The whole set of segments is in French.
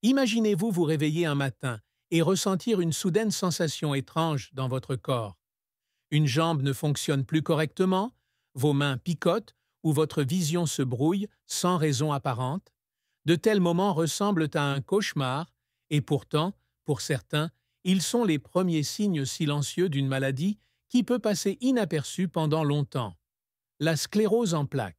Imaginez-vous vous réveiller un matin et ressentir une soudaine sensation étrange dans votre corps. Une jambe ne fonctionne plus correctement, vos mains picotent ou votre vision se brouille sans raison apparente. De tels moments ressemblent à un cauchemar et pourtant, pour certains, ils sont les premiers signes silencieux d'une maladie qui peut passer inaperçue pendant longtemps. La sclérose en plaques.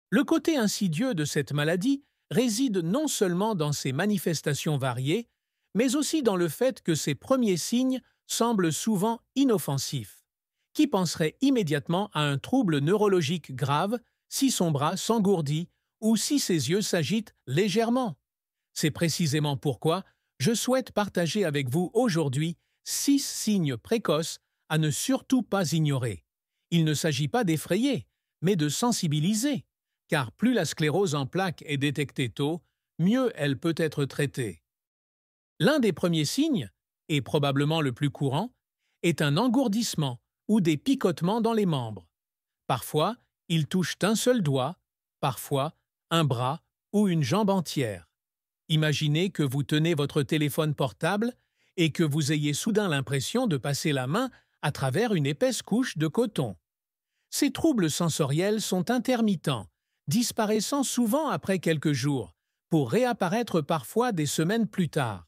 Le côté insidieux de cette maladie réside non seulement dans ses manifestations variées, mais aussi dans le fait que ses premiers signes semblent souvent inoffensifs. Qui penserait immédiatement à un trouble neurologique grave si son bras s'engourdit ou si ses yeux s'agitent légèrement? C'est précisément pourquoi je souhaite partager avec vous aujourd'hui 6 signes précoces à ne surtout pas ignorer. Il ne s'agit pas d'effrayer, mais de sensibiliser, car plus la sclérose en plaques est détectée tôt, mieux elle peut être traitée. L'un des premiers signes, et probablement le plus courant, est un engourdissement ou des picotements dans les membres. Parfois, ils touchent un seul doigt, parfois un bras ou une jambe entière. Imaginez que vous tenez votre téléphone portable et que vous ayez soudain l'impression de passer la main à travers une épaisse couche de coton. Ces troubles sensoriels sont intermittents, disparaissant souvent après quelques jours, pour réapparaître parfois des semaines plus tard.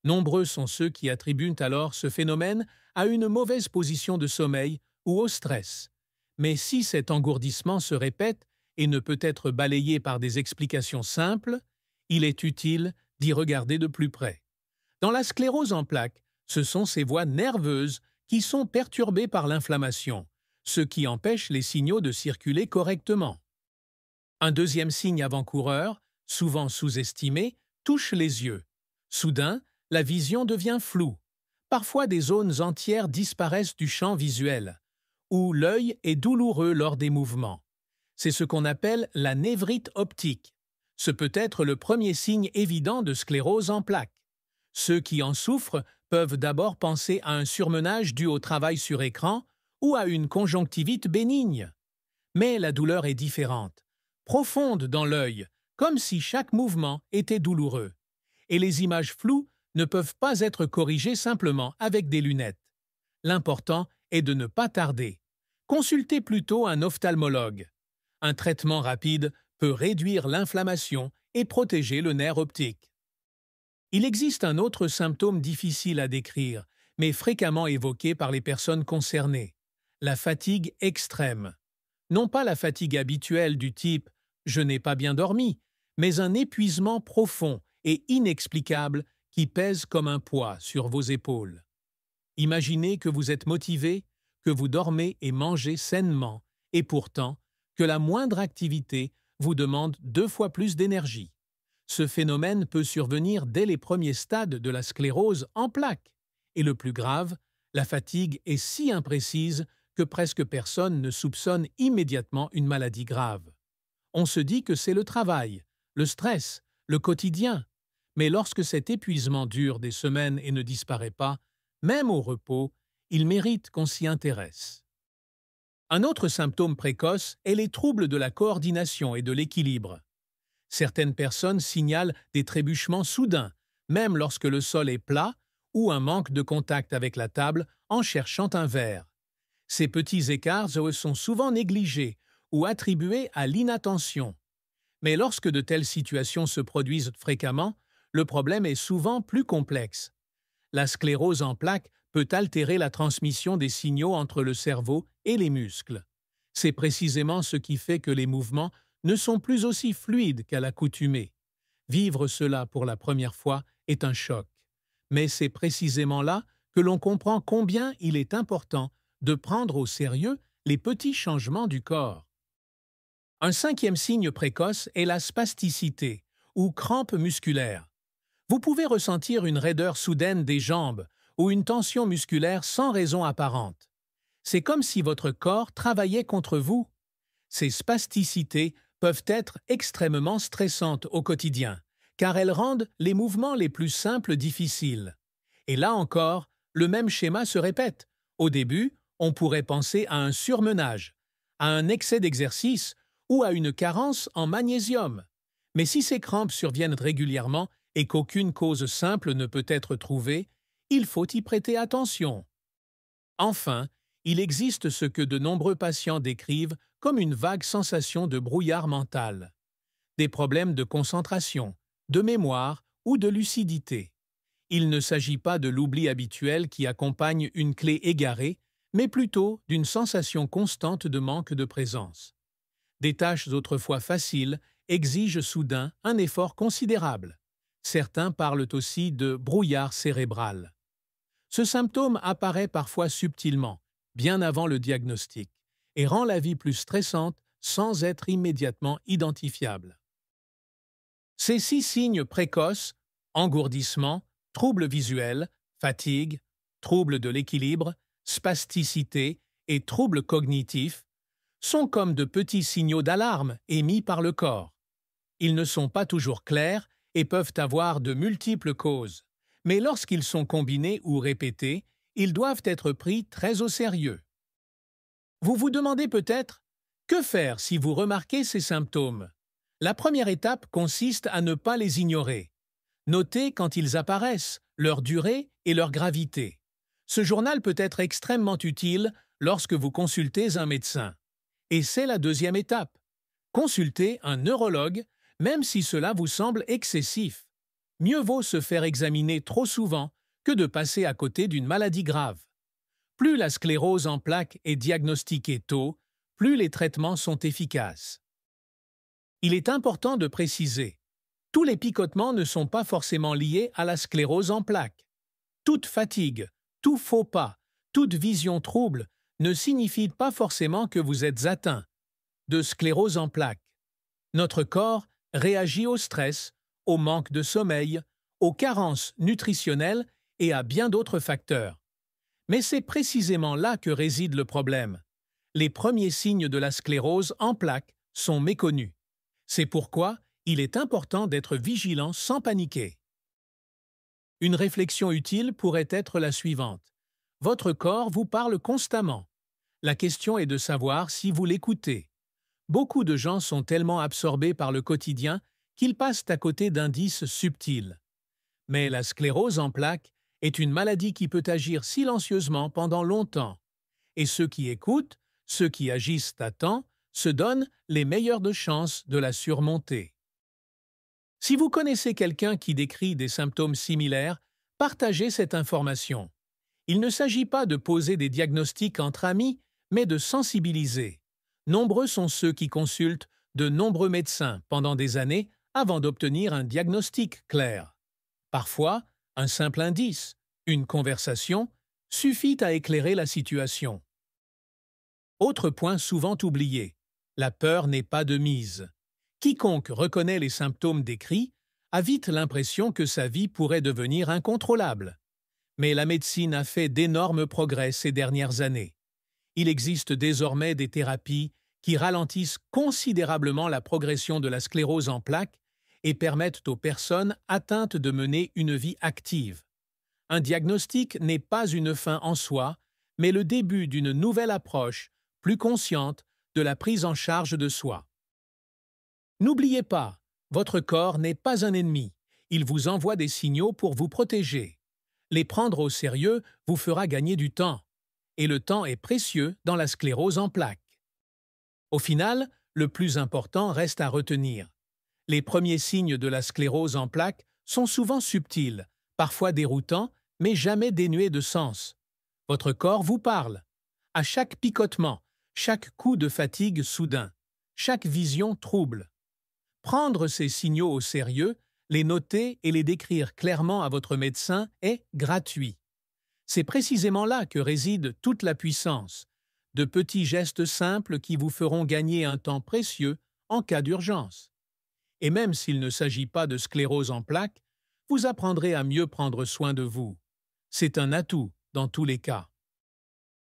Nombreux sont ceux qui attribuent alors ce phénomène à une mauvaise position de sommeil ou au stress. Mais si cet engourdissement se répète et ne peut être balayé par des explications simples, il est utile d'y regarder de plus près. Dans la sclérose en plaques, ce sont ces voies nerveuses qui sont perturbées par l'inflammation, ce qui empêche les signaux de circuler correctement. Un deuxième signe avant-coureur, souvent sous-estimé, touche les yeux. Soudain, la vision devient floue. Parfois, des zones entières disparaissent du champ visuel, ou l'œil est douloureux lors des mouvements. C'est ce qu'on appelle la névrite optique. Ce peut être le premier signe évident de sclérose en plaques. Ceux qui en souffrent peuvent d'abord penser à un surmenage dû au travail sur écran ou à une conjonctivite bénigne. Mais la douleur est différente, profonde dans l'œil, comme si chaque mouvement était douloureux. Et les images floues ne peuvent pas être corrigées simplement avec des lunettes. L'important est de ne pas tarder. Consultez plutôt un ophtalmologue. Un traitement rapide peut réduire l'inflammation et protéger le nerf optique. Il existe un autre symptôme difficile à décrire, mais fréquemment évoqué par les personnes concernées: la fatigue extrême. Non pas la fatigue habituelle du type « je n'ai pas bien dormi », mais un épuisement profond et inexplicable qui pèse comme un poids sur vos épaules. Imaginez que vous êtes motivé, que vous dormez et mangez sainement, et pourtant que la moindre activité vous demande 2 fois plus d'énergie. Ce phénomène peut survenir dès les premiers stades de la sclérose en plaques. Et le plus grave, la fatigue est si imprécise que presque personne ne soupçonne immédiatement une maladie grave. On se dit que c'est le travail, le stress, le quotidien. Mais lorsque cet épuisement dure des semaines et ne disparaît pas, même au repos, il mérite qu'on s'y intéresse. Un autre symptôme précoce est les troubles de la coordination et de l'équilibre. Certaines personnes signalent des trébuchements soudains, même lorsque le sol est plat, ou un manque de contact avec la table en cherchant un verre. Ces petits écarts sont souvent négligés ou attribués à l'inattention. Mais lorsque de telles situations se produisent fréquemment, le problème est souvent plus complexe. La sclérose en plaques peut altérer la transmission des signaux entre le cerveau et les muscles. C'est précisément ce qui fait que les mouvements ne sont plus aussi fluides qu'à l'accoutumée. Vivre cela pour la première fois est un choc. Mais c'est précisément là que l'on comprend combien il est important de prendre au sérieux les petits changements du corps. Un cinquième signe précoce est la spasticité, ou crampe musculaire. Vous pouvez ressentir une raideur soudaine des jambes ou une tension musculaire sans raison apparente. C'est comme si votre corps travaillait contre vous. Ces spasticités peuvent être extrêmement stressantes au quotidien, car elles rendent les mouvements les plus simples difficiles. Et là encore, le même schéma se répète. Au début, on pourrait penser à un surmenage, à un excès d'exercice ou à une carence en magnésium. Mais si ces crampes surviennent régulièrement et qu'aucune cause simple ne peut être trouvée, il faut y prêter attention. Enfin, il existe ce que de nombreux patients décrivent comme une vague sensation de brouillard mental, des problèmes de concentration, de mémoire ou de lucidité. Il ne s'agit pas de l'oubli habituel qui accompagne une clé égarée, mais plutôt d'une sensation constante de manque de présence. Des tâches autrefois faciles exigent soudain un effort considérable. Certains parlent aussi de brouillard cérébral. Ce symptôme apparaît parfois subtilement, bien avant le diagnostic, et rend la vie plus stressante sans être immédiatement identifiable. Ces 6 signes précoces, engourdissement, troubles visuels, fatigue, troubles de l'équilibre, spasticité et troubles cognitifs, sont comme de petits signaux d'alarme émis par le corps. Ils ne sont pas toujours clairs et peuvent avoir de multiples causes, mais lorsqu'ils sont combinés ou répétés, ils doivent être pris très au sérieux. Vous vous demandez peut-être, que faire si vous remarquez ces symptômes? La première étape consiste à ne pas les ignorer. Notez quand ils apparaissent, leur durée et leur gravité. Ce journal peut être extrêmement utile lorsque vous consultez un médecin. Et c'est la deuxième étape. Consultez un neurologue, même si cela vous semble excessif. Mieux vaut se faire examiner trop souvent que de passer à côté d'une maladie grave. Plus la sclérose en plaques est diagnostiquée tôt, plus les traitements sont efficaces. Il est important de préciser, tous les picotements ne sont pas forcément liés à la sclérose en plaques. Toute fatigue, tout faux pas, toute vision trouble ne signifie pas forcément que vous êtes atteint de sclérose en plaques. Notre corps réagit au stress, au manque de sommeil, aux carences nutritionnelles et à bien d'autres facteurs. Mais c'est précisément là que réside le problème. Les premiers signes de la sclérose en plaques sont méconnus. C'est pourquoi il est important d'être vigilant sans paniquer. Une réflexion utile pourrait être la suivante. Votre corps vous parle constamment. La question est de savoir si vous l'écoutez. Beaucoup de gens sont tellement absorbés par le quotidien qu'ils passent à côté d'indices subtils. Mais la sclérose en plaques est une maladie qui peut agir silencieusement pendant longtemps. Et ceux qui écoutent, ceux qui agissent à temps, se donnent les meilleures de chances de la surmonter. Si vous connaissez quelqu'un qui décrit des symptômes similaires, partagez cette information. Il ne s'agit pas de poser des diagnostics entre amis, mais de sensibiliser. Nombreux sont ceux qui consultent de nombreux médecins pendant des années avant d'obtenir un diagnostic clair. Parfois, un simple indice, une conversation, suffit à éclairer la situation. Autre point souvent oublié, la peur n'est pas de mise. Quiconque reconnaît les symptômes décrits a vite l'impression que sa vie pourrait devenir incontrôlable. Mais la médecine a fait d'énormes progrès ces dernières années. Il existe désormais des thérapies qui ralentissent considérablement la progression de la sclérose en plaques et permettent aux personnes atteintes de mener une vie active. Un diagnostic n'est pas une fin en soi, mais le début d'une nouvelle approche, plus consciente, de la prise en charge de soi. N'oubliez pas, votre corps n'est pas un ennemi. Il vous envoie des signaux pour vous protéger. Les prendre au sérieux vous fera gagner du temps. Et le temps est précieux dans la sclérose en plaques. Au final, le plus important reste à retenir. Les premiers signes de la sclérose en plaques sont souvent subtils, parfois déroutants, mais jamais dénués de sens. Votre corps vous parle. À chaque picotement, chaque coup de fatigue soudain, chaque vision trouble. Prendre ces signaux au sérieux, les noter et les décrire clairement à votre médecin est gratuit. C'est précisément là que réside toute la puissance, de petits gestes simples qui vous feront gagner un temps précieux en cas d'urgence. Et même s'il ne s'agit pas de sclérose en plaques, vous apprendrez à mieux prendre soin de vous. C'est un atout dans tous les cas.